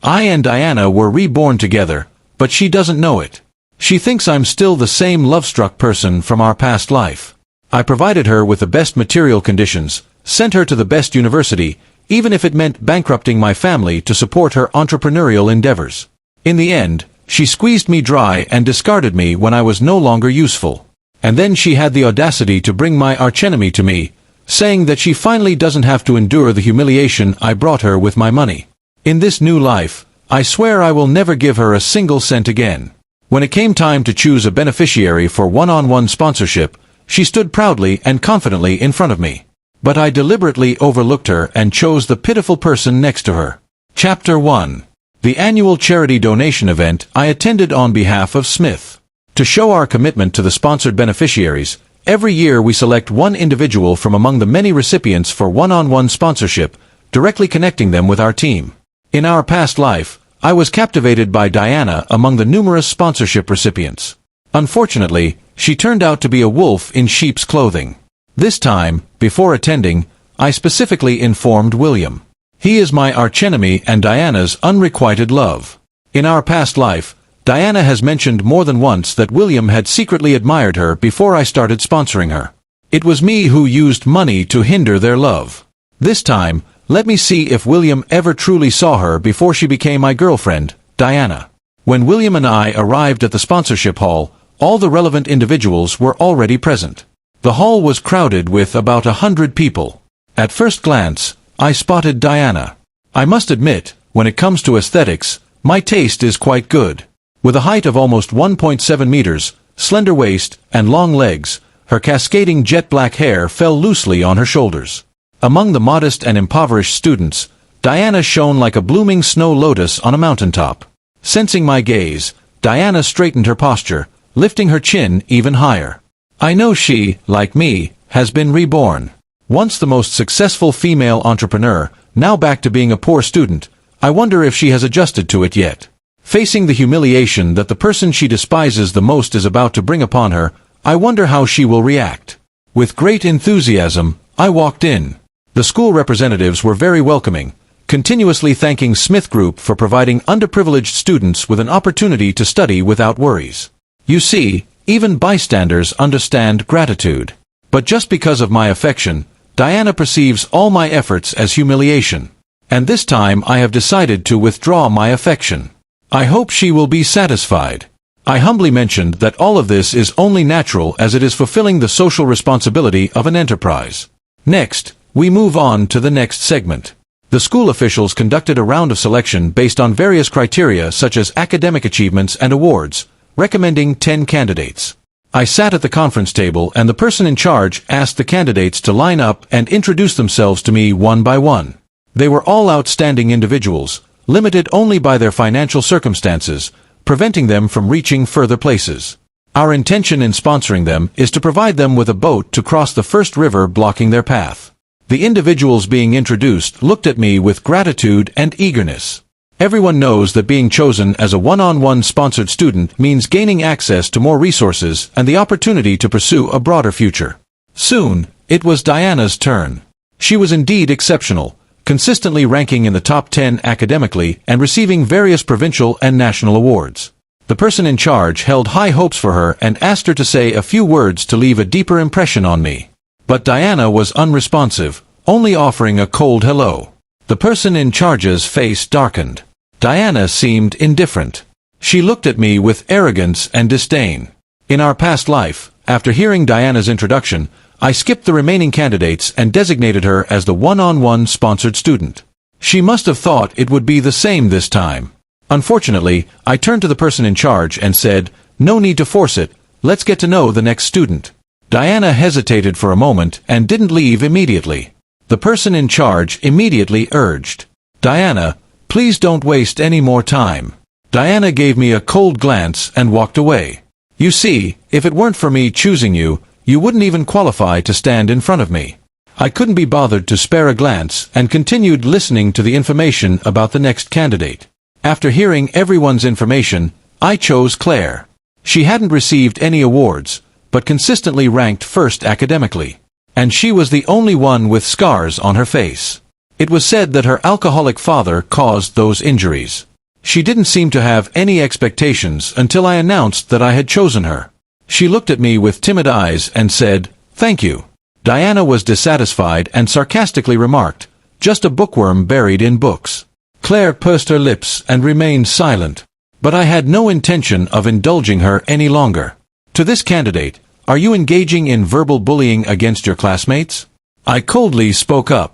I and Diana were reborn together, but she doesn't know it. She thinks I'm still the same love-struck person from our past life. I provided her with the best material conditions, sent her to the best university, even if it meant bankrupting my family to support her entrepreneurial endeavors. In the end, she squeezed me dry and discarded me when I was no longer useful. And then she had the audacity to bring my archenemy to me, saying that she finally doesn't have to endure the humiliation I brought her with my money. In this new life, I swear I will never give her a single cent again. When it came time to choose a beneficiary for one-on-one sponsorship, she stood proudly and confidently in front of me. But I deliberately overlooked her and chose the pitiful person next to her. Chapter 1. The annual charity donation event I attended on behalf of Smith. To show our commitment to the sponsored beneficiaries, every year we select one individual from among the many recipients for one-on-one sponsorship, directly connecting them with our team. In our past life, I was captivated by Diana among the numerous sponsorship recipients. Unfortunately, she turned out to be a wolf in sheep's clothing. This time, before attending, I specifically informed William. He is my archenemy and Diana's unrequited love. In our past life, Diana has mentioned more than once that William had secretly admired her before I started sponsoring her. It was me who used money to hinder their love. This time, let me see if William ever truly saw her before she became my girlfriend, Diana. When William and I arrived at the sponsorship hall, all the relevant individuals were already present. The hall was crowded with about 100 people. At first glance, I spotted Diana. I must admit, when it comes to aesthetics, my taste is quite good. With a height of almost 1.7 meters, slender waist, and long legs, her cascading jet black hair fell loosely on her shoulders. Among the modest and impoverished students, Diana shone like a blooming snow lotus on a mountaintop. Sensing my gaze, Diana straightened her posture, lifting her chin even higher. I know she, like me, has been reborn. Once the most successful female entrepreneur, now back to being a poor student, I wonder if she has adjusted to it yet. Facing the humiliation that the person she despises the most is about to bring upon her, I wonder how she will react. With great enthusiasm, I walked in. The school representatives were very welcoming, continuously thanking Smith Group for providing underprivileged students with an opportunity to study without worries. You see, even bystanders understand gratitude. But just because of my affection, Diana perceives all my efforts as humiliation. And this time I have decided to withdraw my affection. I hope she will be satisfied. I humbly mentioned that all of this is only natural as it is fulfilling the social responsibility of an enterprise. Next, we move on to the next segment. The school officials conducted a round of selection based on various criteria such as academic achievements and awards, recommending 10 candidates. I sat at the conference table and the person in charge asked the candidates to line up and introduce themselves to me one by one. They were all outstanding individuals, limited only by their financial circumstances, preventing them from reaching further places. Our intention in sponsoring them is to provide them with a boat to cross the first river blocking their path. The individuals being introduced looked at me with gratitude and eagerness. Everyone knows that being chosen as a one-on-one sponsored student means gaining access to more resources and the opportunity to pursue a broader future. Soon, it was Diana's turn. She was indeed exceptional, consistently ranking in the top 10 academically and receiving various provincial and national awards. The person in charge held high hopes for her and asked her to say a few words to leave a deeper impression on me. But Diana was unresponsive, only offering a cold hello. The person in charge's face darkened. Diana seemed indifferent. She looked at me with arrogance and disdain. In our past life, after hearing Diana's introduction, I skipped the remaining candidates and designated her as the one-on-one sponsored student. She must have thought it would be the same this time. Unfortunately, I turned to the person in charge and said, "No need to force it, let's get to know the next student." Diana hesitated for a moment and didn't leave immediately. The person in charge immediately urged, "Diana, please don't waste any more time." Diana gave me a cold glance and walked away. You see, if it weren't for me choosing you, you wouldn't even qualify to stand in front of me. I couldn't be bothered to spare a glance and continued listening to the information about the next candidate. After hearing everyone's information, I chose Claire. She hadn't received any awards, but consistently ranked first academically. And she was the only one with scars on her face. It was said that her alcoholic father caused those injuries. She didn't seem to have any expectations until I announced that I had chosen her. She looked at me with timid eyes and said, "Thank you." Diana was dissatisfied and sarcastically remarked, "Just a bookworm buried in books." Claire pursed her lips and remained silent. But I had no intention of indulging her any longer. To this candidate, "Are you engaging in verbal bullying against your classmates?" I coldly spoke up.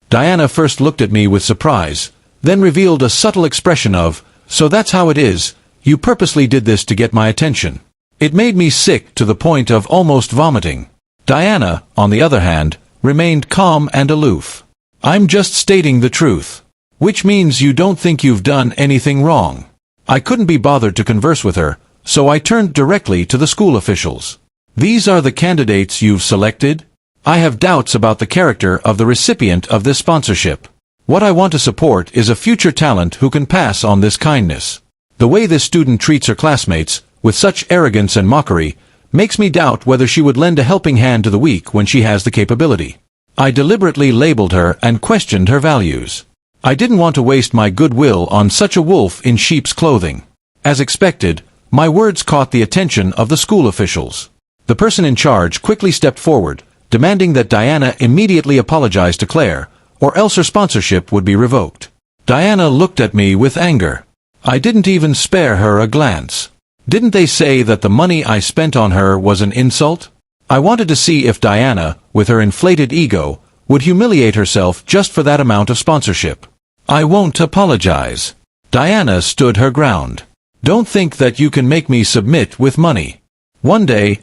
Diana first looked at me with surprise, then revealed a subtle expression of, "So that's how it is, you purposely did this to get my attention." It made me sick to the point of almost vomiting. Diana, on the other hand, remained calm and aloof. "I'm just stating the truth. Which means you don't think you've done anything wrong." I couldn't be bothered to converse with her, so I turned directly to the school officials. "These are the candidates you've selected? I have doubts about the character of the recipient of this sponsorship. What I want to support is a future talent who can pass on this kindness. The way this student treats her classmates, with such arrogance and mockery, makes me doubt whether she would lend a helping hand to the weak when she has the capability." I deliberately labeled her and questioned her values. I didn't want to waste my goodwill on such a wolf in sheep's clothing. As expected, my words caught the attention of the school officials. The person in charge quickly stepped forward, demanding that Diana immediately apologize to Claire, or else her sponsorship would be revoked. Diana looked at me with anger. I didn't even spare her a glance. Didn't they say that the money I spent on her was an insult? I wanted to see if Diana, with her inflated ego, would humiliate herself just for that amount of sponsorship. "I won't apologize." Diana stood her ground. "Don't think that you can make me submit with money. One day,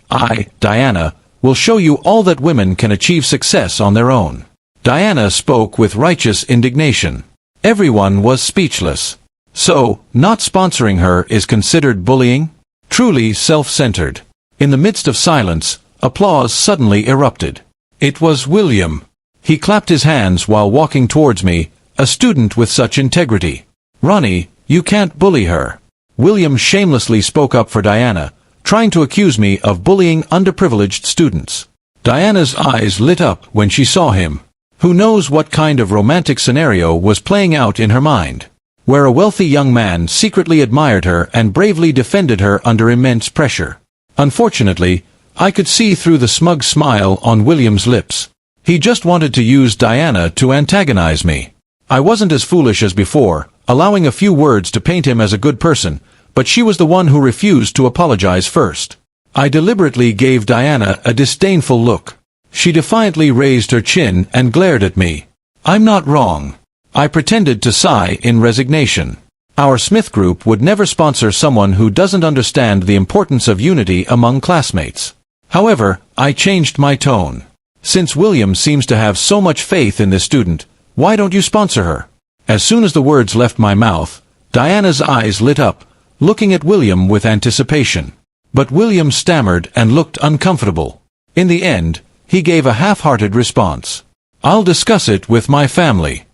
Diana, will show you all that women can achieve success on their own." Diana spoke with righteous indignation. Everyone was speechless. So, not sponsoring her is considered bullying? Truly self-centered. In the midst of silence, applause suddenly erupted. It was William. He clapped his hands while walking towards me, a student with such integrity. "Ronnie, you can't bully her." William shamelessly spoke up for Diana, trying to accuse me of bullying underprivileged students. Diana's eyes lit up when she saw him. Who knows what kind of romantic scenario was playing out in her mind, where a wealthy young man secretly admired her and bravely defended her under immense pressure. Unfortunately, I could see through the smug smile on William's lips. He just wanted to use Diana to antagonize me. I wasn't as foolish as before, allowing a few words to paint him as a good person, but she was the one who refused to apologize first. I deliberately gave Diana a disdainful look. She defiantly raised her chin and glared at me. "I'm not wrong." I pretended to sigh in resignation. Our Smith group would never sponsor someone who doesn't understand the importance of unity among classmates. However, I changed my tone. "Since William seems to have so much faith in this student, why don't you sponsor her?" As soon as the words left my mouth, Diana's eyes lit up, looking at William with anticipation. But William stammered and looked uncomfortable. In the end, he gave a half-hearted response. "I'll discuss it with my family."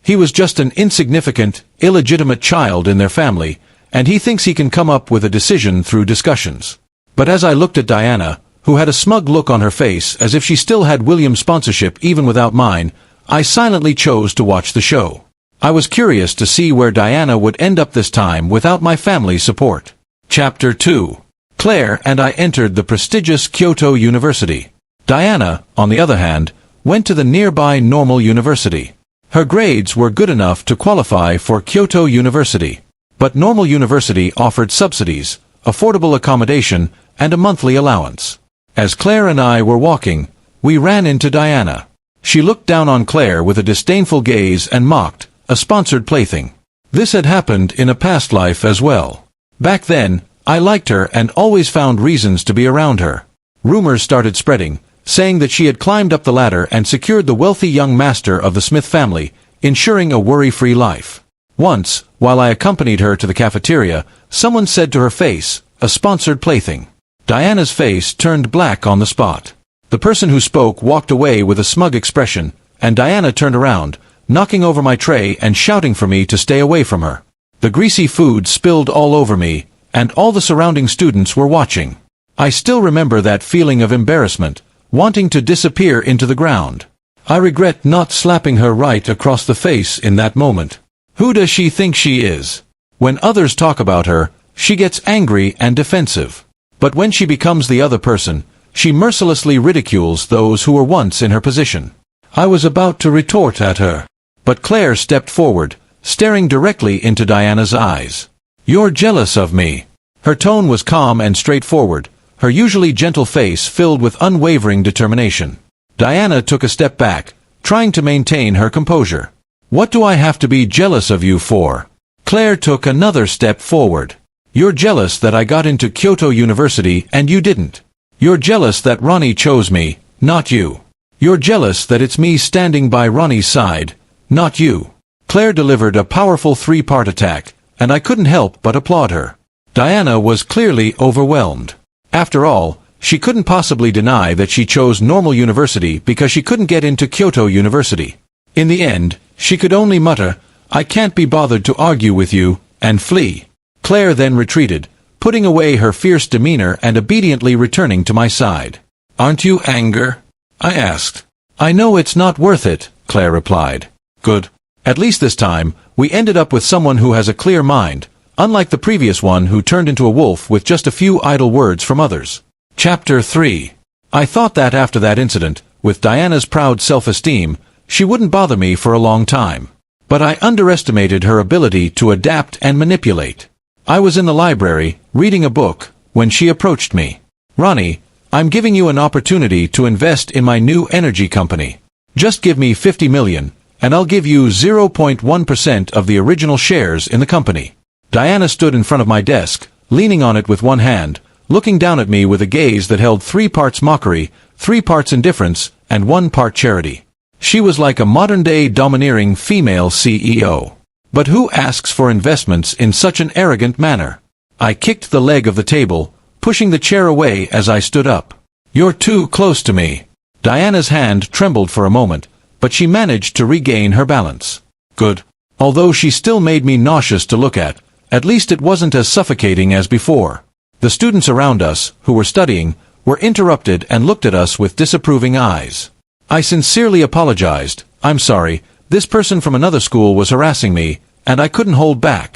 He was just an insignificant, illegitimate child in their family, and he thinks he can come up with a decision through discussions. But as I looked at Diana, who had a smug look on her face as if she still had William's sponsorship even without mine, I silently chose to watch the show. I was curious to see where Diana would end up this time without my family's support. Chapter 2. Claire and I entered the prestigious Kyoto University. Diana, on the other hand, went to the nearby Normal University. Her grades were good enough to qualify for Kyoto University, but Normal University offered subsidies, affordable accommodation, and a monthly allowance. As Claire and I were walking, we ran into Diana. She looked down on Claire with a disdainful gaze and mocked, "A sponsored plaything." This had happened in a past life as well. Back then, I liked her and always found reasons to be around her. Rumors started spreading, saying that she had climbed up the ladder and secured the wealthy young master of the Smith family, ensuring a worry-free life. Once, while I accompanied her to the cafeteria, someone said to her face, "A sponsored plaything." Diana's face turned black on the spot. The person who spoke walked away with a smug expression, and Diana turned around, knocking over my tray and shouting for me to stay away from her. The greasy food spilled all over me, and all the surrounding students were watching. I still remember that feeling of embarrassment, wanting to disappear into the ground. I regret not slapping her right across the face in that moment. Who does she think she is? When others talk about her, she gets angry and defensive. But when she becomes the other person, she mercilessly ridicules those who were once in her position. I was about to retort at her, but Claire stepped forward, staring directly into Diana's eyes. "You're jealous of me." Her tone was calm and straightforward, her usually gentle face filled with unwavering determination. Diana took a step back, trying to maintain her composure. "What do I have to be jealous of you for?" Claire took another step forward. "You're jealous that I got into Kyoto University and you didn't. You're jealous that Ronnie chose me, not you. You're jealous that it's me standing by Ronnie's side, not you." Claire delivered a powerful three-part attack, and I couldn't help but applaud her. Diana was clearly overwhelmed. After all, she couldn't possibly deny that she chose normal university because she couldn't get into Kyoto University. In the end, she could only mutter, "I can't be bothered to argue with you," and flee. Claire then retreated, putting away her fierce demeanor and obediently returning to my side. "Aren't you angry?" I asked. "I know it's not worth it," Claire replied. "Good. At least this time, we ended up with someone who has a clear mind, unlike the previous one who turned into a wolf with just a few idle words from others." Chapter 3. I thought that after that incident, with Diana's proud self-esteem, she wouldn't bother me for a long time. But I underestimated her ability to adapt and manipulate. I was in the library, reading a book, when she approached me. "Ronnie, I'm giving you an opportunity to invest in my new energy company. Just give me 50 million, and I'll give you 0.1% of the original shares in the company." Diana stood in front of my desk, leaning on it with one hand, looking down at me with a gaze that held 3 parts mockery, 3 parts indifference, and 1 part charity. She was like a modern-day domineering female CEO. But who asks for investments in such an arrogant manner? I kicked the leg of the table, pushing the chair away as I stood up. "You're too close to me." Diana's hand trembled for a moment, but she managed to regain her balance. Good. Although she still made me nauseous to look at least it wasn't as suffocating as before. The students around us, who were studying, were interrupted and looked at us with disapproving eyes. I sincerely apologized. "I'm sorry, this person from another school was harassing me, and I couldn't hold back."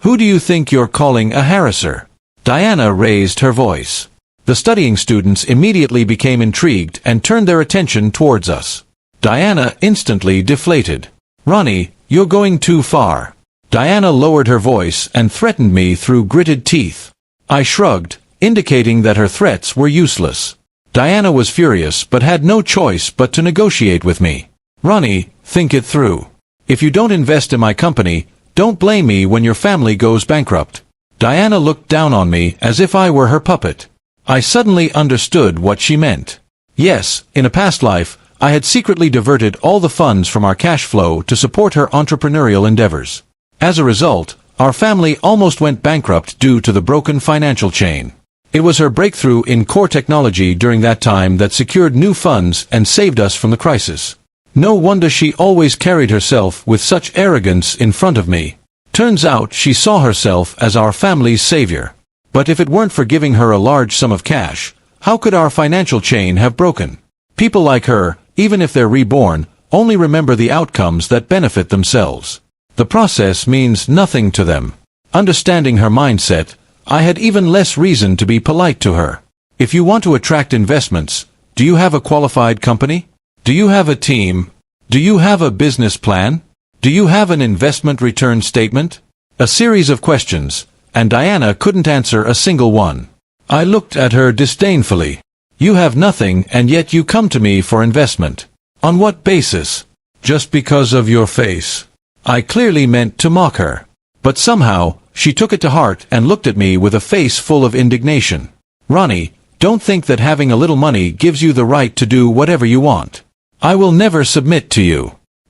"Who do you think you're calling a harasser?" Diana raised her voice. The studying students immediately became intrigued and turned their attention towards us. Diana instantly deflated. "Ronnie, you're going too far." Diana lowered her voice and threatened me through gritted teeth. I shrugged, indicating that her threats were useless. Diana was furious but had no choice but to negotiate with me. "Ronnie, think it through. If you don't invest in my company, don't blame me when your family goes bankrupt." Diana looked down on me as if I were her puppet. I suddenly understood what she meant. Yes, in a past life, I had secretly diverted all the funds from our cash flow to support her entrepreneurial endeavors. As a result, our family almost went bankrupt due to the broken financial chain. It was her breakthrough in core technology during that time that secured new funds and saved us from the crisis. No wonder she always carried herself with such arrogance in front of me. Turns out she saw herself as our family's savior. But if it weren't for giving her a large sum of cash, how could our financial chain have broken? People like her, even if they're reborn, only remember the outcomes that benefit themselves. The process means nothing to them. Understanding her mindset, I had even less reason to be polite to her. If you want to attract investments, do you have a qualified company? Do you have a team? Do you have a business plan? Do you have an investment return statement? A series of questions, and Diana couldn't answer a single one. I looked at her disdainfully. "You have nothing and yet you come to me for investment. On what basis?" "Just because of your face." I clearly meant to mock her. But somehow, she took it to heart and looked at me with a face full of indignation. "Ronnie, don't think that having a little money gives you the right to do whatever you want. I will never submit to you.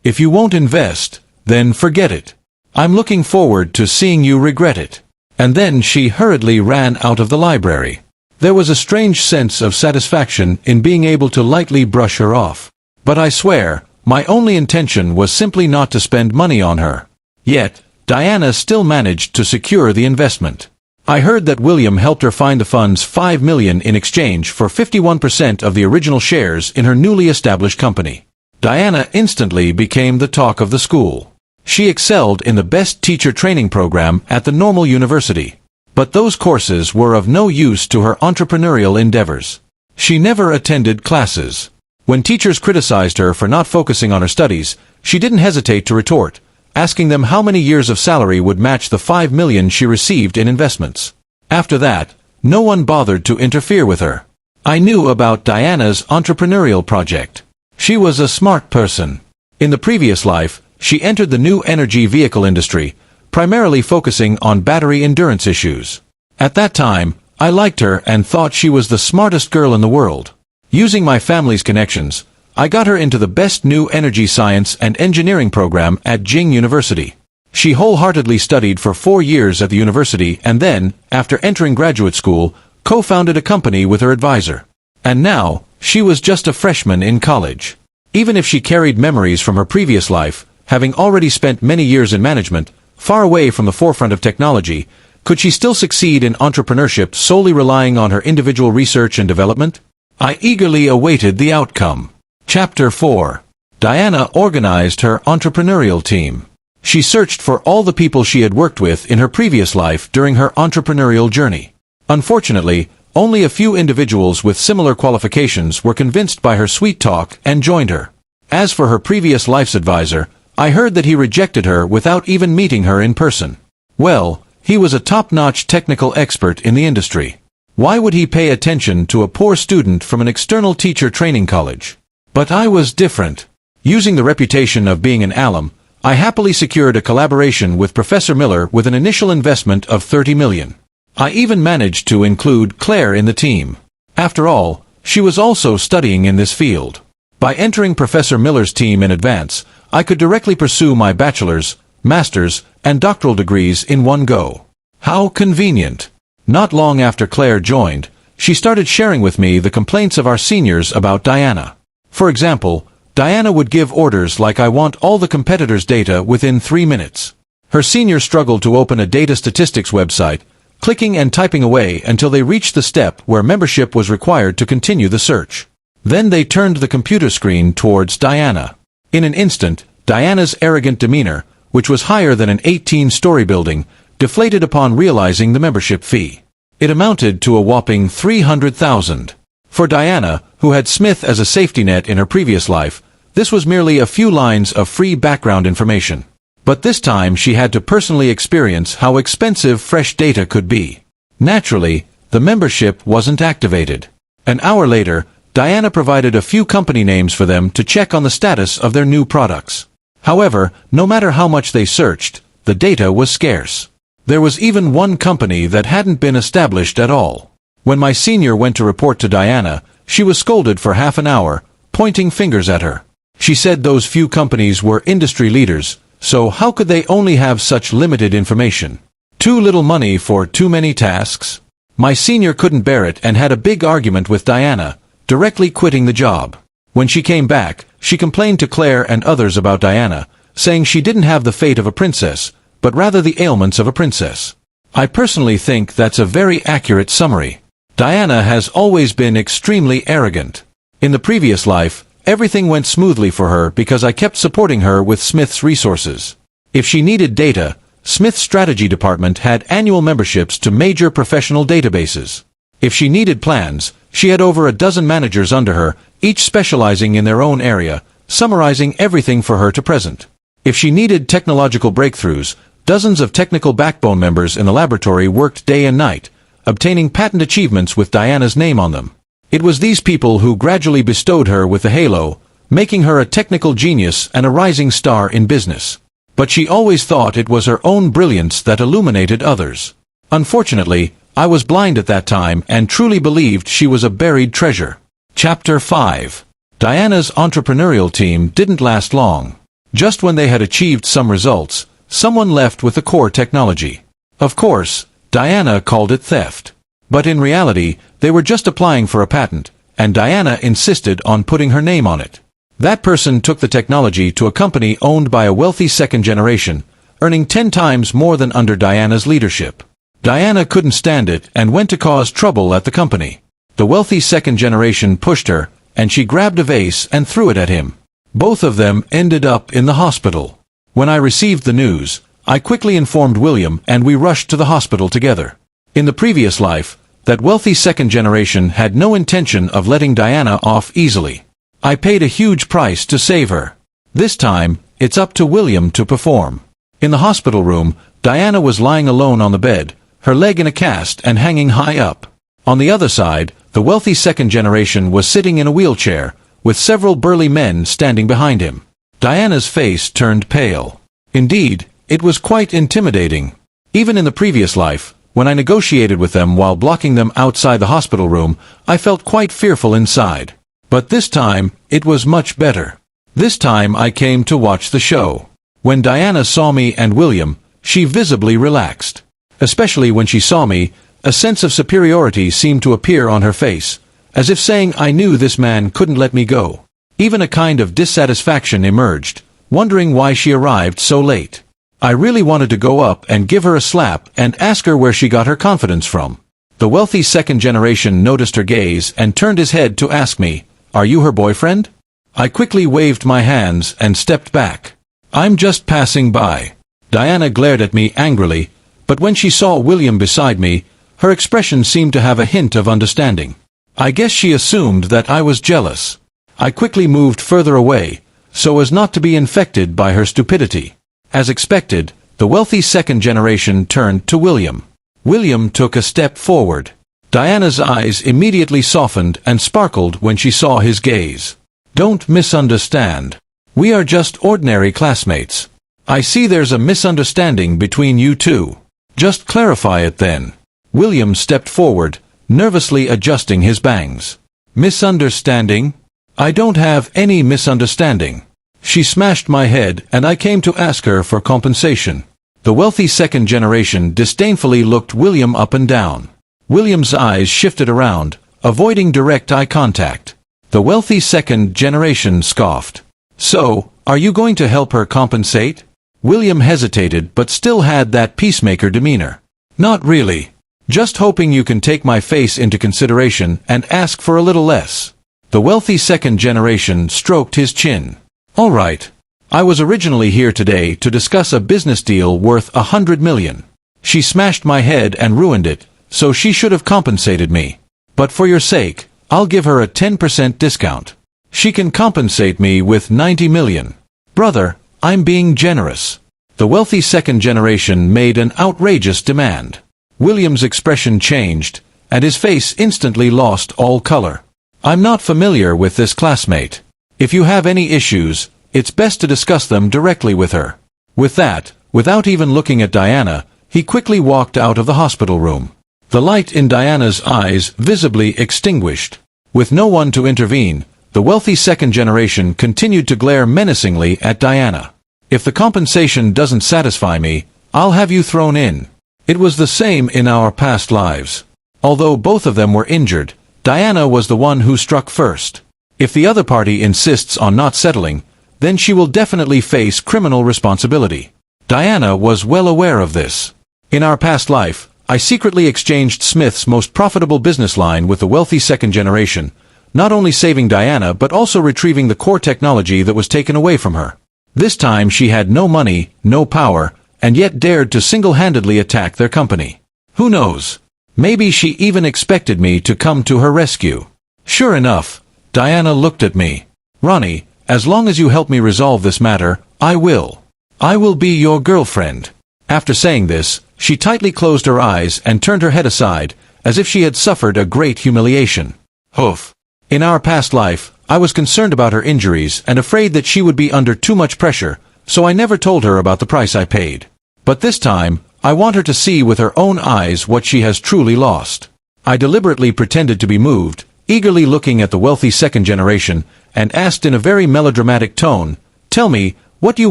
If you won't invest, then forget it. I'm looking forward to seeing you regret it." And then she hurriedly ran out of the library. There was a strange sense of satisfaction in being able to lightly brush her off. But I swear, my only intention was simply not to spend money on her. Yet, Diana still managed to secure the investment. I heard that William helped her find the funds $5 million in exchange for 51% of the original shares in her newly established company. Diana instantly became the talk of the school. She excelled in the best teacher training program at the normal university. But those courses were of no use to her entrepreneurial endeavors. She never attended classes. When teachers criticized her for not focusing on her studies, she didn't hesitate to retort, asking them how many years of salary would match the $5 million she received in investments. After that, no one bothered to interfere with her. I knew about Diana's entrepreneurial project. She was a smart person. In the previous life, she entered the new energy vehicle industry, primarily focusing on battery endurance issues. At that time, I liked her and thought she was the smartest girl in the world. Using my family's connections, I got her into the best new energy science and engineering program at Jing University. She wholeheartedly studied for 4 years at the university and then, after entering graduate school, co-founded a company with her advisor. And now, she was just a freshman in college. Even if she carried memories from her previous life, having already spent many years in management, far away from the forefront of technology, could she still succeed in entrepreneurship solely relying on her individual research and development? I eagerly awaited the outcome. Chapter 4. Diana organized her entrepreneurial team. She searched for all the people she had worked with in her previous life during her entrepreneurial journey. Unfortunately, only a few individuals with similar qualifications were convinced by her sweet talk and joined her. As for her previous life's advisor, I heard that he rejected her without even meeting her in person. Well, he was a top-notch technical expert in the industry. Why would he pay attention to a poor student from an external teacher training college? But I was different. Using the reputation of being an alum, I happily secured a collaboration with Professor Miller with an initial investment of $30 million. I even managed to include Claire in the team. After all, she was also studying in this field. By entering Professor Miller's team in advance, I could directly pursue my bachelor's, master's, and doctoral degrees in one go. How convenient. Not long after Claire joined, she started sharing with me the complaints of our seniors about Diana. For example, Diana would give orders like I want all the competitors' data within 3 minutes. Her seniors struggled to open a data statistics website, clicking and typing away until they reached the step where membership was required to continue the search. Then they turned the computer screen towards Diana. In an instant, Diana's arrogant demeanor, which was higher than an 18-story building, deflated upon realizing the membership fee. It amounted to a whopping $300,000. For Diana, who had Smith as a safety net in her previous life, this was merely a few lines of free background information. But this time she had to personally experience how expensive fresh data could be. Naturally, the membership wasn't activated. An hour later, Diana provided a few company names for them to check on the status of their new products. However, no matter how much they searched, the data was scarce. There was even one company that hadn't been established at all. When my senior went to report to Diana, she was scolded for half an hour, pointing fingers at her. She said those few companies were industry leaders, so how could they only have such limited information? Too little money for too many tasks? My senior couldn't bear it and had a big argument with Diana, directly quitting the job. When she came back, she complained to Claire and others about Diana, saying she didn't have the fate of a princess, but rather the ailments of a princess. I personally think that's a very accurate summary. Diana has always been extremely arrogant. In the previous life, everything went smoothly for her because I kept supporting her with Smith's resources. If she needed data, Smith's strategy department had annual memberships to major professional databases. If she needed plans, she had over a dozen managers under her, each specializing in their own area, summarizing everything for her to present. If she needed technological breakthroughs, dozens of technical backbone members in the laboratory worked day and night, obtaining patent achievements with Diana's name on them. It was these people who gradually bestowed her with the halo, making her a technical genius and a rising star in business. But she always thought it was her own brilliance that illuminated others. Unfortunately, I was blind at that time and truly believed she was a buried treasure. Chapter 5. Diana's entrepreneurial team didn't last long. Just when they had achieved some results, someone left with the core technology. Of course, Diana called it theft. But in reality, they were just applying for a patent, and Diana insisted on putting her name on it. That person took the technology to a company owned by a wealthy second generation, earning 10 times more than under Diana's leadership. Diana couldn't stand it and went to cause trouble at the company. The wealthy second generation pushed her, and she grabbed a vase and threw it at him. Both of them ended up in the hospital. When I received the news, I quickly informed William and we rushed to the hospital together. In the previous life, that wealthy second generation had no intention of letting Diana off easily. I paid a huge price to save her. This time, it's up to William to perform. In the hospital room, Diana was lying alone on the bed, her leg in a cast and hanging high up. On the other side, the wealthy second generation was sitting in a wheelchair, with several burly men standing behind him. Diana's face turned pale. Indeed, it was quite intimidating. Even in the previous life, when I negotiated with them while blocking them outside the hospital room, I felt quite fearful inside. But this time, it was much better. This time I came to watch the show. When Diana saw me and William, she visibly relaxed. Especially when she saw me, a sense of superiority seemed to appear on her face, as if saying I knew this man couldn't let me go. Even a kind of dissatisfaction emerged, wondering why she arrived so late. I really wanted to go up and give her a slap and ask her where she got her confidence from. The wealthy second generation noticed her gaze and turned his head to ask me, "Are you her boyfriend?" I quickly waved my hands and stepped back. "I'm just passing by." Diana glared at me angrily, but when she saw William beside me, her expression seemed to have a hint of understanding. I guess she assumed that I was jealous. I quickly moved further away, so as not to be infected by her stupidity. As expected, the wealthy second generation turned to William. William took a step forward. Diana's eyes immediately softened and sparkled when she saw his gaze. "Don't misunderstand. We are just ordinary classmates. I see there's a misunderstanding between you two. Just clarify it then." William stepped forward, nervously adjusting his bangs. "Misunderstanding? I don't have any misunderstanding. She smashed my head and I came to ask her for compensation." The wealthy second generation disdainfully looked William up and down. William's eyes shifted around, avoiding direct eye contact. The wealthy second generation scoffed. "So, are you going to help her compensate?" William hesitated but still had that peacemaker demeanor. "Not really. Just hoping you can take my face into consideration and ask for a little less." The wealthy second generation stroked his chin. "All right. I was originally here today to discuss a business deal worth $100 million. She smashed my head and ruined it, so she should have compensated me. But for your sake, I'll give her a 10% discount. She can compensate me with $90 million. Brother, I'm being generous." The wealthy second generation made an outrageous demand. William's expression changed, and his face instantly lost all color. "I'm not familiar with this classmate. If you have any issues, it's best to discuss them directly with her." With that, without even looking at Diana, he quickly walked out of the hospital room. The light in Diana's eyes visibly extinguished. With no one to intervene, the wealthy second generation continued to glare menacingly at Diana. "If the compensation doesn't satisfy me, I'll have you thrown in." It was the same in our past lives. Although both of them were injured, Diana was the one who struck first. If the other party insists on not settling, then she will definitely face criminal responsibility. Diana was well aware of this. In our past life, I secretly exchanged Smith's most profitable business line with the wealthy second generation, not only saving Diana but also retrieving the core technology that was taken away from her. This time she had no money, no power, and yet dared to single-handedly attack their company. Who knows? Maybe she even expected me to come to her rescue. Sure enough, Diana looked at me. "Ronnie, as long as you help me resolve this matter, I will. I will be your girlfriend." After saying this, she tightly closed her eyes and turned her head aside, as if she had suffered a great humiliation. Hoof. In our past life, I was concerned about her injuries and afraid that she would be under too much pressure, so I never told her about the price I paid. But this time, I want her to see with her own eyes what she has truly lost. I deliberately pretended to be moved, eagerly looking at the wealthy second generation, and asked in a very melodramatic tone, "Tell me, what do you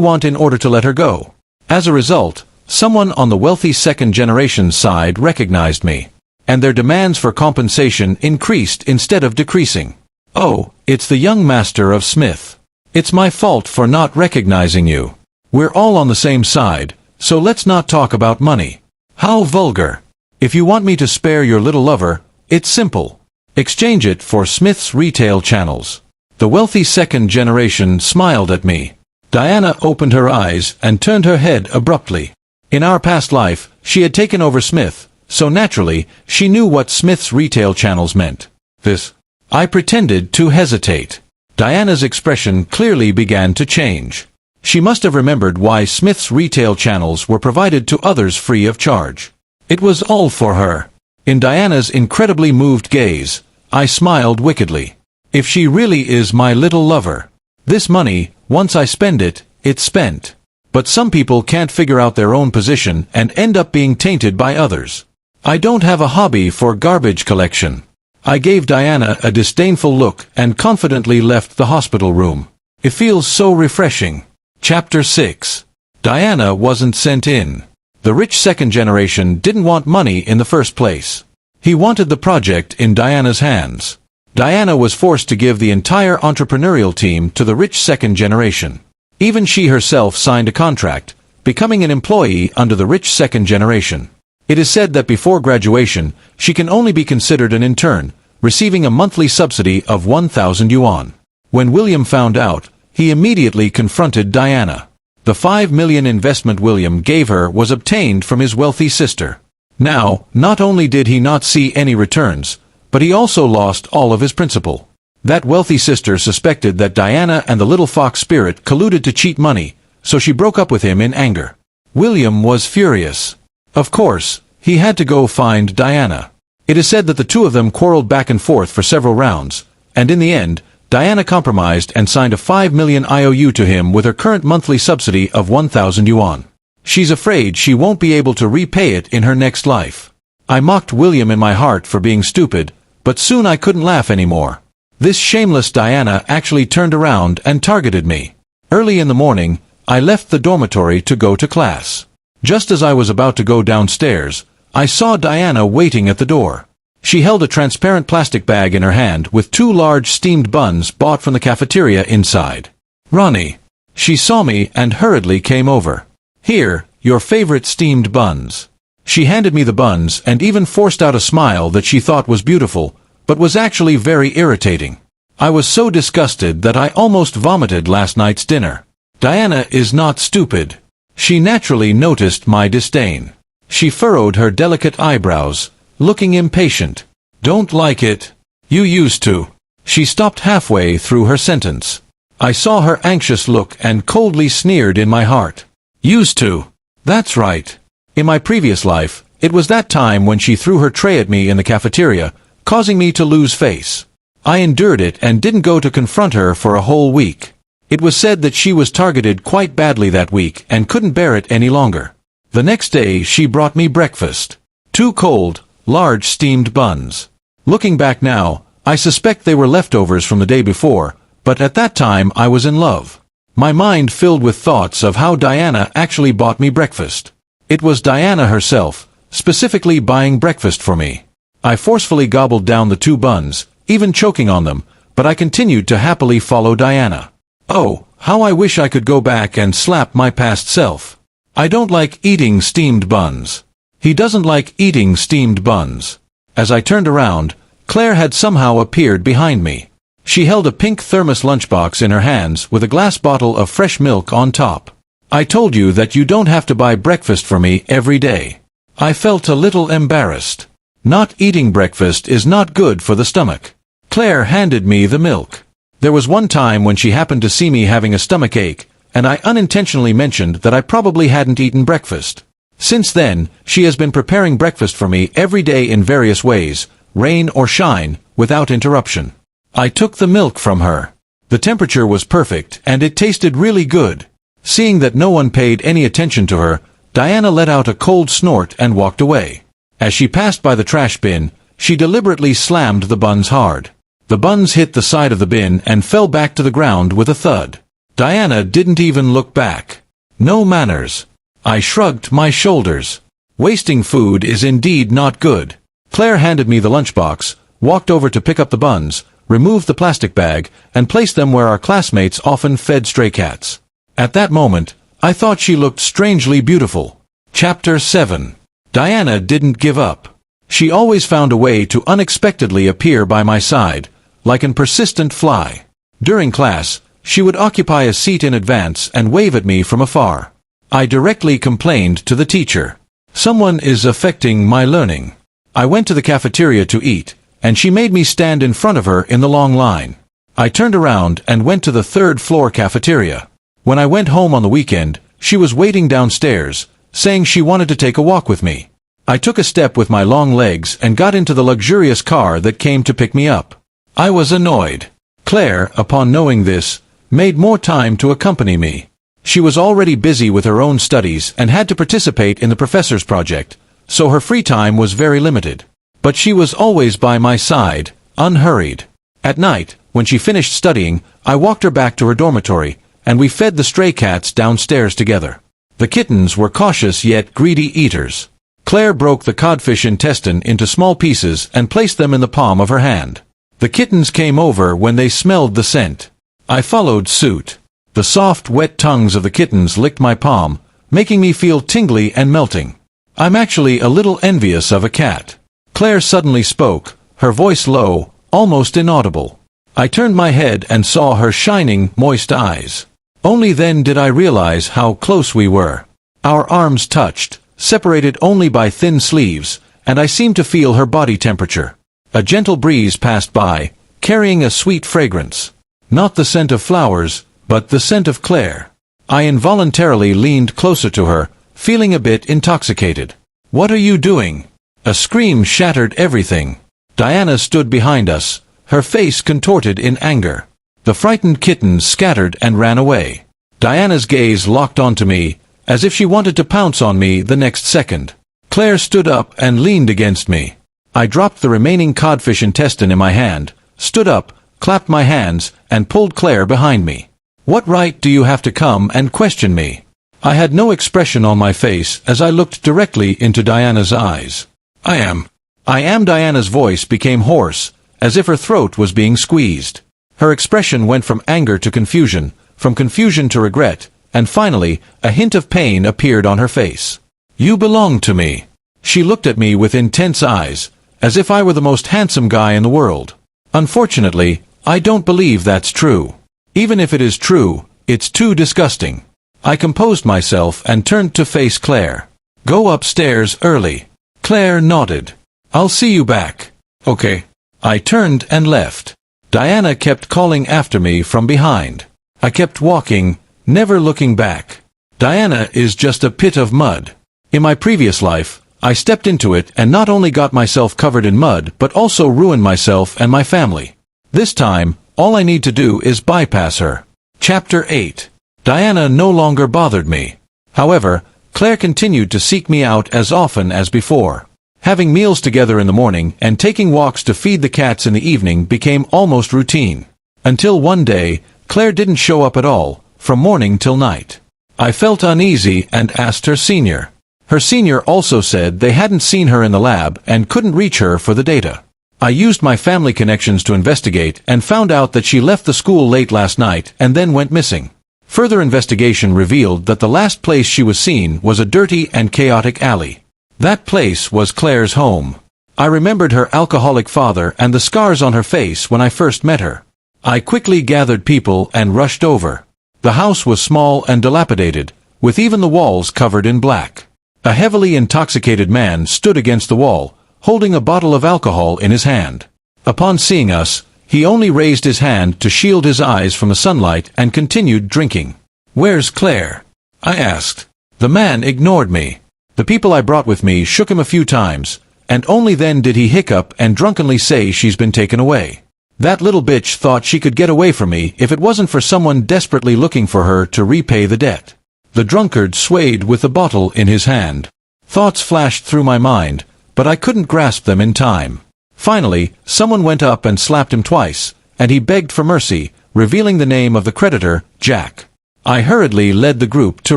want in order to let her go?" As a result, someone on the wealthy second generation's side recognized me, and their demands for compensation increased instead of decreasing. "Oh, it's the young master of Smith. It's my fault for not recognizing you. We're all on the same side, so let's not talk about money." How vulgar. If you want me to spare your little lover, it's simple. Exchange it for Smith's retail channels. The wealthy second generation smiled at me. Diana opened her eyes and turned her head abruptly. In our past life, she had taken over Smith, so naturally, she knew what Smith's retail channels meant. This. I pretended to hesitate. Diana's expression clearly began to change. She must have remembered why Smith's retail channels were provided to others free of charge. It was all for her. In Diana's incredibly moved gaze, I smiled wickedly. If she really is my little lover, this money, once I spend it, it's spent. But some people can't figure out their own position and end up being tainted by others. I don't have a hobby for garbage collection. I gave Diana a disdainful look and confidently left the hospital room. It feels so refreshing. Chapter 6. Diana wasn't sent in. The rich second generation didn't want money in the first place. He wanted the project in Diana's hands. Diana was forced to give the entire entrepreneurial team to the rich second generation. Even she herself signed a contract, becoming an employee under the rich second generation. It is said that before graduation, she can only be considered an intern, receiving a monthly subsidy of 1,000 yuan. When William found out, he immediately confronted Diana. The 5 million investment William gave her was obtained from his wealthy sister. Now, not only did he not see any returns, but he also lost all of his principal. That wealthy sister suspected that Diana and the little fox spirit colluded to cheat money, so she broke up with him in anger. William was furious. Of course, he had to go find Diana. It is said that the two of them quarreled back and forth for several rounds, and in the end, Diana compromised and signed a 5 million IOU to him with her current monthly subsidy of 1,000 yuan. She's afraid she won't be able to repay it in her next life. I mocked William in my heart for being stupid, but soon I couldn't laugh anymore. This shameless Diana actually turned around and targeted me. Early in the morning, I left the dormitory to go to class. Just as I was about to go downstairs, I saw Diana waiting at the door. She held a transparent plastic bag in her hand with 2 large steamed buns bought from the cafeteria inside. Ronnie. She saw me and hurriedly came over. Here, your favorite steamed buns. She handed me the buns and even forced out a smile that she thought was beautiful, but was actually very irritating. I was so disgusted that I almost vomited last night's dinner. Diana is not stupid. She naturally noticed my disdain. She furrowed her delicate eyebrows, looking impatient. Don't like it. You used to. She stopped halfway through her sentence. I saw her anxious look and coldly sneered in my heart. Used to. That's right. In my previous life, it was that time when she threw her tray at me in the cafeteria, causing me to lose face. I endured it and didn't go to confront her for a whole week. It was said that she was targeted quite badly that week and couldn't bear it any longer. The next day she brought me breakfast. 2 cold, large steamed buns. Looking back now, I suspect they were leftovers from the day before, but at that time I was in love. My mind filled with thoughts of how Diana actually bought me breakfast. It was Diana herself, specifically buying breakfast for me. I forcefully gobbled down the 2 buns, even choking on them, but I continued to happily follow Diana. Oh, how I wish I could go back and slap my past self. I don't like eating steamed buns. He doesn't like eating steamed buns. As I turned around, Claire had somehow appeared behind me. She held a pink thermos lunchbox in her hands with a glass bottle of fresh milk on top. I told you that you don't have to buy breakfast for me every day. I felt a little embarrassed. Not eating breakfast is not good for the stomach. Claire handed me the milk. There was one time when she happened to see me having a stomach ache, and I unintentionally mentioned that I probably hadn't eaten breakfast. Since then, she has been preparing breakfast for me every day in various ways, rain or shine, without interruption. I took the milk from her. The temperature was perfect, and it tasted really good. Seeing that no one paid any attention to her, Diana let out a cold snort and walked away. As she passed by the trash bin, she deliberately slammed the buns hard. The buns hit the side of the bin and fell back to the ground with a thud. Diana didn't even look back. No manners. I shrugged my shoulders. Wasting food is indeed not good. Claire handed me the lunchbox, walked over to pick up the buns, removed the plastic bag, and placed them where our classmates often fed stray cats. At that moment, I thought she looked strangely beautiful. Chapter 7. Diana didn't give up. She always found a way to unexpectedly appear by my side, like an persistent fly. During class, She would occupy a seat in advance and wave at me from afar. I directly complained to the teacher. Someone is affecting my learning. I went to the cafeteria to eat, and she made me stand in front of her in the long line. I turned around and went to the third-floor cafeteria. When I went home on the weekend, she was waiting downstairs, saying she wanted to take a walk with me. I took a step with my long legs and got into the luxurious car that came to pick me up. I was annoyed. Claire, upon knowing this, made more time to accompany me. She was already busy with her own studies and had to participate in the professor's project, so her free time was very limited. But she was always by my side, unhurried. At night, when she finished studying, I walked her back to her dormitory, and we fed the stray cats downstairs together. The kittens were cautious yet greedy eaters. Claire broke the codfish intestine into small pieces and placed them in the palm of her hand. The kittens came over when they smelled the scent. I followed suit. The soft, wet tongues of the kittens licked my palm, making me feel tingly and melting. I'm actually a little envious of a cat. Claire suddenly spoke, her voice low, almost inaudible. I turned my head and saw her shining, moist eyes. Only then did I realize how close we were. Our arms touched, separated only by thin sleeves, and I seemed to feel her body temperature. A gentle breeze passed by, carrying a sweet fragrance. Not the scent of flowers, but the scent of Claire. I involuntarily leaned closer to her, feeling a bit intoxicated. "What are you doing?" A scream shattered everything. Diana stood behind us, her face contorted in anger. The frightened kittens scattered and ran away. Diana's gaze locked onto me, as if she wanted to pounce on me the next second. Claire stood up and leaned against me. I dropped the remaining codfish intestine in my hand, stood up, clapped my hands, and pulled Claire behind me. "What right do you have to come and question me?" I had no expression on my face as I looked directly into Diana's eyes. I am Diana's voice became hoarse, as if her throat was being squeezed. Her expression went from anger to confusion, from confusion to regret, and finally, a hint of pain appeared on her face. "You belong to me." She looked at me with intense eyes, as if I were the most handsome guy in the world. Unfortunately, I don't believe that's true. Even if it is true, it's too disgusting. I composed myself and turned to face Claire. "Go upstairs early." Claire nodded. "I'll see you back." "Okay." I turned and left. Diana kept calling after me from behind. I kept walking, never looking back. Diana is just a pit of mud. In my previous life, I stepped into it and not only got myself covered in mud but also ruined myself and my family. This time, all I need to do is bypass her. Chapter 8. Diana no longer bothered me. However, Claire continued to seek me out as often as before. Having meals together in the morning and taking walks to feed the cats in the evening became almost routine. Until one day, Claire didn't show up at all, from morning till night. I felt uneasy and asked her senior. Her senior also said they hadn't seen her in the lab and couldn't reach her for the data. I used my family connections to investigate and found out that she left the school late last night and then went missing. Further investigation revealed that the last place she was seen was a dirty and chaotic alley. That place was Claire's home. I remembered her alcoholic father and the scars on her face when I first met her. I quickly gathered people and rushed over. The house was small and dilapidated, with even the walls covered in black. A heavily intoxicated man stood against the wall, holding a bottle of alcohol in his hand. Upon seeing us, he only raised his hand to shield his eyes from the sunlight and continued drinking. "Where's Claire?" I asked. The man ignored me. The people I brought with me shook him a few times, and only then did he hiccup and drunkenly say she's been taken away. That little bitch thought she could get away from me if it wasn't for someone desperately looking for her to repay the debt. The drunkard swayed with the bottle in his hand. Thoughts flashed through my mind, but I couldn't grasp them in time. Finally, someone went up and slapped him twice, and he begged for mercy, revealing the name of the creditor, Jack. I hurriedly led the group to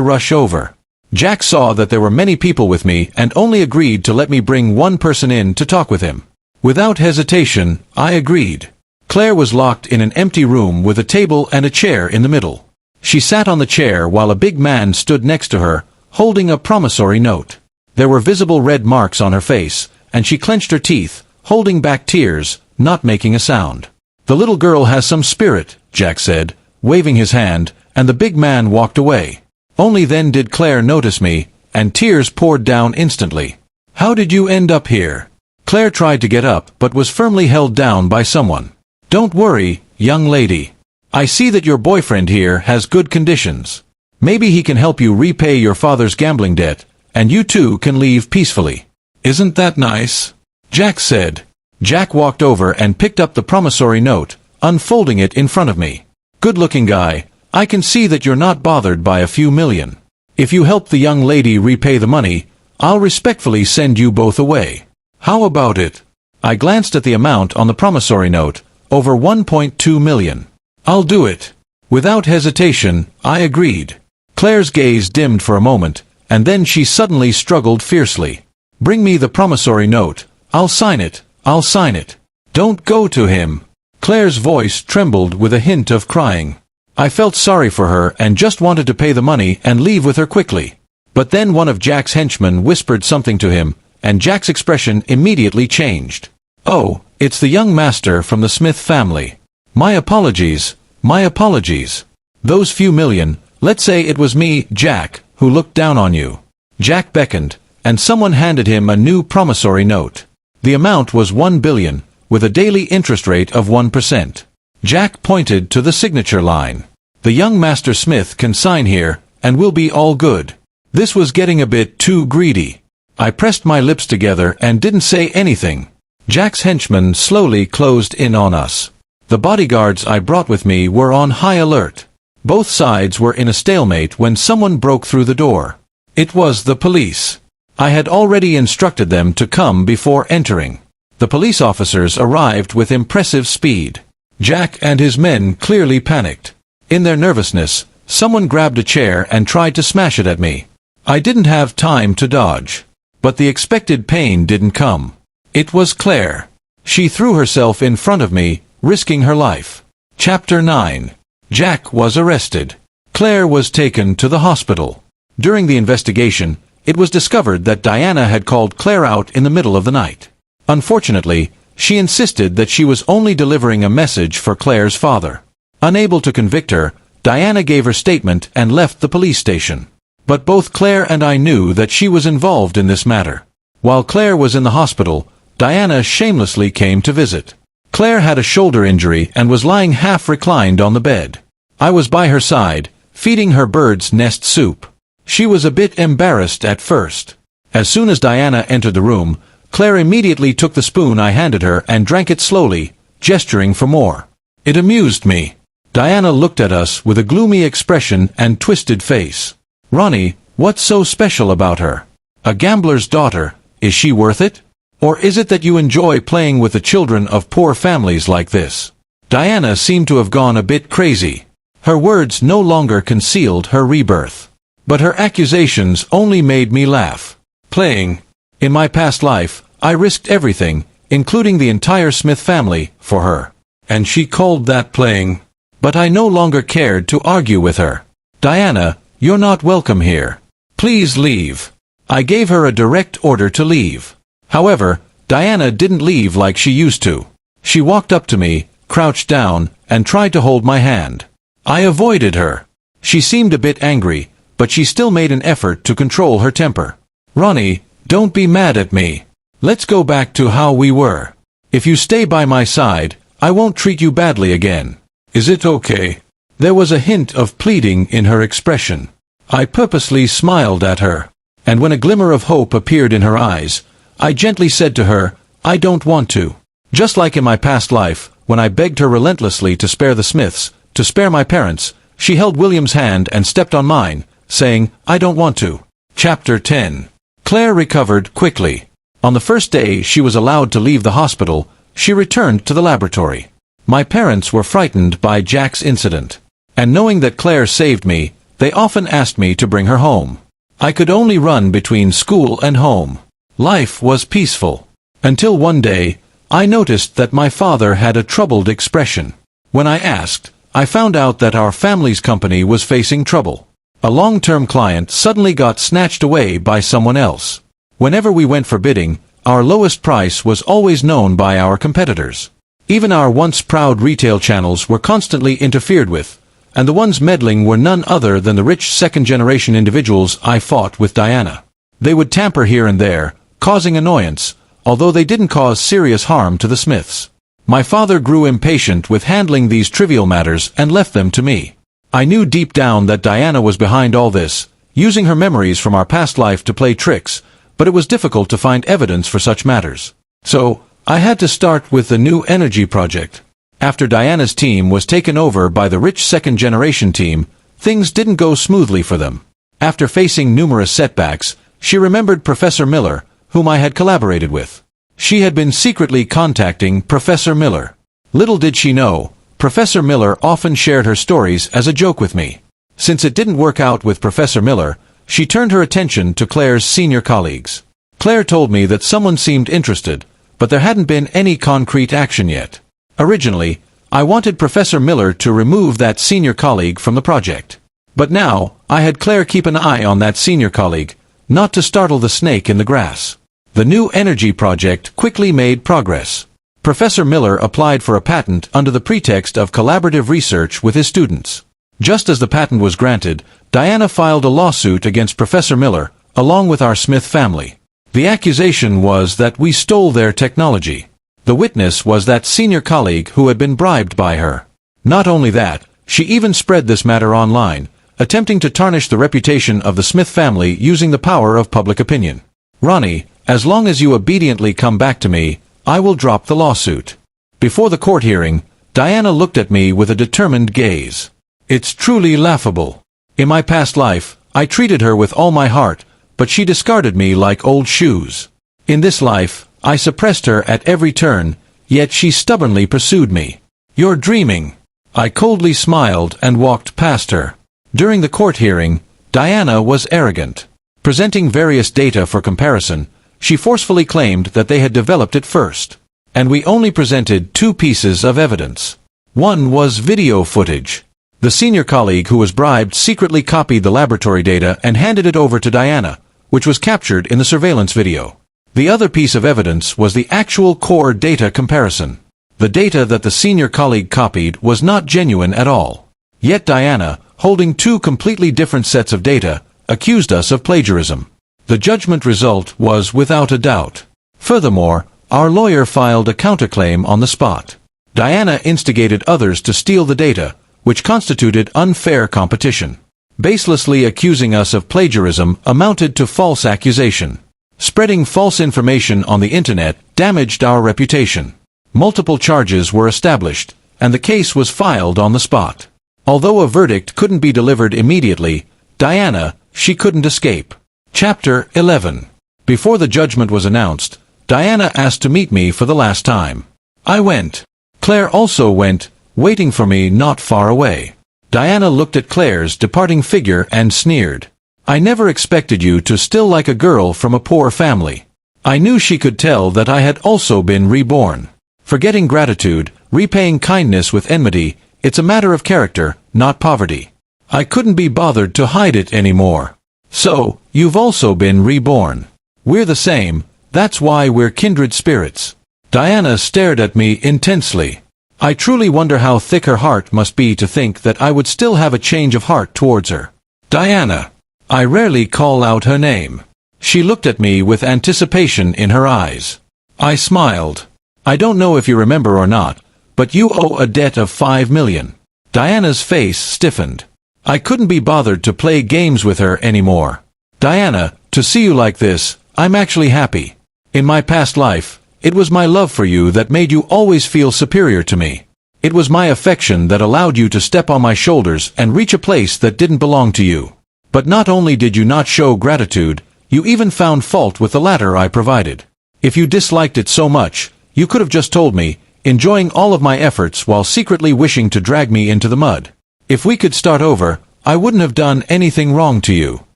rush over. Jack saw that there were many people with me and only agreed to let me bring one person in to talk with him. Without hesitation, I agreed. Claire was locked in an empty room with a table and a chair in the middle. She sat on the chair while a big man stood next to her, holding a promissory note. There were visible red marks on her face, and she clenched her teeth, holding back tears, not making a sound. "The little girl has some spirit," Jack said, waving his hand, and the big man walked away. Only then did Claire notice me, and tears poured down instantly. "How did you end up here?" Claire tried to get up but was firmly held down by someone. "Don't worry, young lady. I see that your boyfriend here has good conditions. Maybe he can help you repay your father's gambling debt, and you two can leave peacefully." "Isn't that nice?" Jack said. Jack walked over and picked up the promissory note, unfolding it in front of me. "Good-looking guy, I can see that you're not bothered by a few million. If you help the young lady repay the money, I'll respectfully send you both away. How about it?" I glanced at the amount on the promissory note, over 1.2 million. "I'll do it." Without hesitation, I agreed. Claire's gaze dimmed for a moment, and then she suddenly struggled fiercely. "Bring me the promissory note. I'll sign it. I'll sign it." "Don't go to him." Claire's voice trembled with a hint of crying. I felt sorry for her and just wanted to pay the money and leave with her quickly. But then one of Jack's henchmen whispered something to him, and Jack's expression immediately changed. "Oh, it's the young master from the Smith family. My apologies, my apologies. Those few million, let's say it was me, Jack, who looked down on you." Jack beckoned, and someone handed him a new promissory note. The amount was 1 billion, with a daily interest rate of 1%. Jack pointed to the signature line. "The young Master Smith can sign here, and we'll be all good." This was getting a bit too greedy. I pressed my lips together and didn't say anything. Jack's henchmen slowly closed in on us. The bodyguards I brought with me were on high alert. Both sides were in a stalemate when someone broke through the door. It was the police. I had already instructed them to come before entering. The police officers arrived with impressive speed. Jack and his men clearly panicked. In their nervousness, someone grabbed a chair and tried to smash it at me. I didn't have time to dodge. But the expected pain didn't come. It was Claire. She threw herself in front of me, risking her life. Chapter 9. Jack was arrested. Claire was taken to the hospital. During the investigation, it was discovered that Diana had called Claire out in the middle of the night. Unfortunately, she insisted that she was only delivering a message for Claire's father. Unable to convict her, Diana gave her statement and left the police station. But both Claire and I knew that she was involved in this matter. While Claire was in the hospital, Diana shamelessly came to visit. Claire had a shoulder injury and was lying half-reclined on the bed. I was by her side, feeding her bird's nest soup. She was a bit embarrassed at first. As soon as Diana entered the room, Claire immediately took the spoon I handed her and drank it slowly, gesturing for more. It amused me. Diana looked at us with a gloomy expression and twisted face. "Ronnie, what's so special about her? A gambler's daughter, is she worth it? Or is it that you enjoy playing with the children of poor families like this?" Diana seemed to have gone a bit crazy. Her words no longer concealed her rebirth. But her accusations only made me laugh. "Playing? In my past life, I risked everything, including the entire Smith family, for her. And she called that playing?" But I no longer cared to argue with her. "Diana, you're not welcome here. Please leave." I gave her a direct order to leave. However, Diana didn't leave like she used to. She walked up to me, crouched down, and tried to hold my hand. I avoided her. She seemed a bit angry, but she still made an effort to control her temper. "Ronnie, don't be mad at me. Let's go back to how we were. If you stay by my side, I won't treat you badly again. Is it okay?" There was a hint of pleading in her expression. I purposely smiled at her, and when a glimmer of hope appeared in her eyes, I gently said to her, "I don't want to." Just like in my past life, when I begged her relentlessly to spare the Smiths, to spare my parents, she held William's hand and stepped on mine, saying, "I don't want to." Chapter 10. Claire recovered quickly. On the first day she was allowed to leave the hospital, she returned to the laboratory. My parents were frightened by Jack's incident, and knowing that Claire saved me, they often asked me to bring her home. I could only run between school and home. Life was peaceful. Until one day, I noticed that my father had a troubled expression. When I asked, I found out that our family's company was facing trouble. A long-term client suddenly got snatched away by someone else. Whenever we went for bidding, our lowest price was always known by our competitors. Even our once proud retail channels were constantly interfered with, and the ones meddling were none other than the rich second-generation individuals I fought with Diana. They would tamper here and there, causing annoyance, although they didn't cause serious harm to the Smiths. My father grew impatient with handling these trivial matters and left them to me. I knew deep down that Diana was behind all this, using her memories from our past life to play tricks, but it was difficult to find evidence for such matters. So, I had to start with the new energy project. After Diana's team was taken over by the rich second-generation team, things didn't go smoothly for them. After facing numerous setbacks, she remembered Professor Miller, whom I had collaborated with. She had been secretly contacting Professor Miller. Little did she know, Professor Miller often shared her stories as a joke with me. Since it didn't work out with Professor Miller, she turned her attention to Claire's senior colleagues. Claire told me that someone seemed interested, but there hadn't been any concrete action yet. Originally, I wanted Professor Miller to remove that senior colleague from the project. But now, I had Claire keep an eye on that senior colleague, not to startle the snake in the grass. The new energy project quickly made progress. Professor Miller applied for a patent under the pretext of collaborative research with his students. Just as the patent was granted, Diana filed a lawsuit against Professor Miller, along with our Smith family. The accusation was that we stole their technology. The witness was that senior colleague who had been bribed by her. Not only that, she even spread this matter online, attempting to tarnish the reputation of the Smith family using the power of public opinion. Ronnie, as long as you obediently come back to me, I will drop the lawsuit. Before the court hearing, Diana looked at me with a determined gaze. It's truly laughable. In my past life, I treated her with all my heart, but she discarded me like old shoes. In this life, I suppressed her at every turn, yet she stubbornly pursued me. You're dreaming. I coldly smiled and walked past her. During the court hearing, Diana was arrogant. Presenting various data for comparison, she forcefully claimed that they had developed it first. And we only presented 2 pieces of evidence. One was video footage. The senior colleague who was bribed secretly copied the laboratory data and handed it over to Diana, which was captured in the surveillance video. The other piece of evidence was the actual core data comparison. The data that the senior colleague copied was not genuine at all. Yet Diana, holding 2 completely different sets of data, accused us of plagiarism. The judgment result was without a doubt. Furthermore, our lawyer filed a counterclaim on the spot. Diana instigated others to steal the data, which constituted unfair competition. Baselessly accusing us of plagiarism amounted to false accusation. Spreading false information on the internet damaged our reputation. Multiple charges were established, and the case was filed on the spot. Although a verdict couldn't be delivered immediately, Diana, she couldn't escape. Chapter 11. Before the judgment was announced, Diana asked to meet me for the last time. I went. Claire also went, waiting for me not far away. Diana looked at Claire's departing figure and sneered. I never expected you to still like a girl from a poor family. I knew she could tell that I had also been reborn. Forgetting gratitude, repaying kindness with enmity, it's a matter of character, not poverty. I couldn't be bothered to hide it anymore. So, you've also been reborn. We're the same, that's why we're kindred spirits. Diana stared at me intensely. I truly wonder how thick her heart must be to think that I would still have a change of heart towards her. Diana. I rarely call out her name. She looked at me with anticipation in her eyes. I smiled. I don't know if you remember or not, but you owe a debt of 5 million. Diana's face stiffened. I couldn't be bothered to play games with her anymore. Diana, to see you like this, I'm actually happy. In my past life, it was my love for you that made you always feel superior to me. It was my affection that allowed you to step on my shoulders and reach a place that didn't belong to you. But not only did you not show gratitude, you even found fault with the ladder I provided. If you disliked it so much, you could have just told me, enjoying all of my efforts while secretly wishing to drag me into the mud. If we could start over, I wouldn't have done anything wrong to you.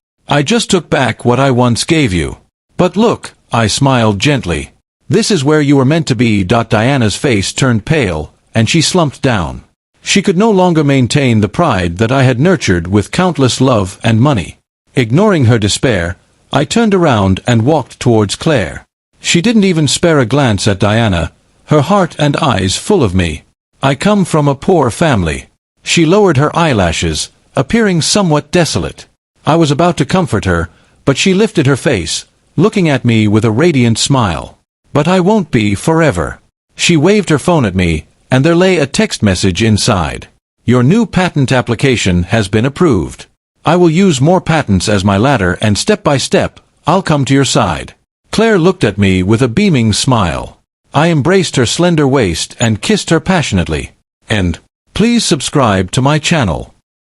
I just took back what I once gave you. But look, I smiled gently. This is where you were meant to be. Diana's face turned pale, and she slumped down. She could no longer maintain the pride that I had nurtured with countless love and money. Ignoring her despair, I turned around and walked towards Claire. She didn't even spare a glance at Diana, her heart and eyes full of me. I come from a poor family. She lowered her eyelashes, appearing somewhat desolate. I was about to comfort her, but she lifted her face, looking at me with a radiant smile. "But I won't be forever." She waved her phone at me, and there lay a text message inside. "Your new patent application has been approved. I will use more patents as my ladder, and step by step, I'll come to your side." Claire looked at me with a beaming smile. I embraced her slender waist and kissed her passionately. And please subscribe to my channel.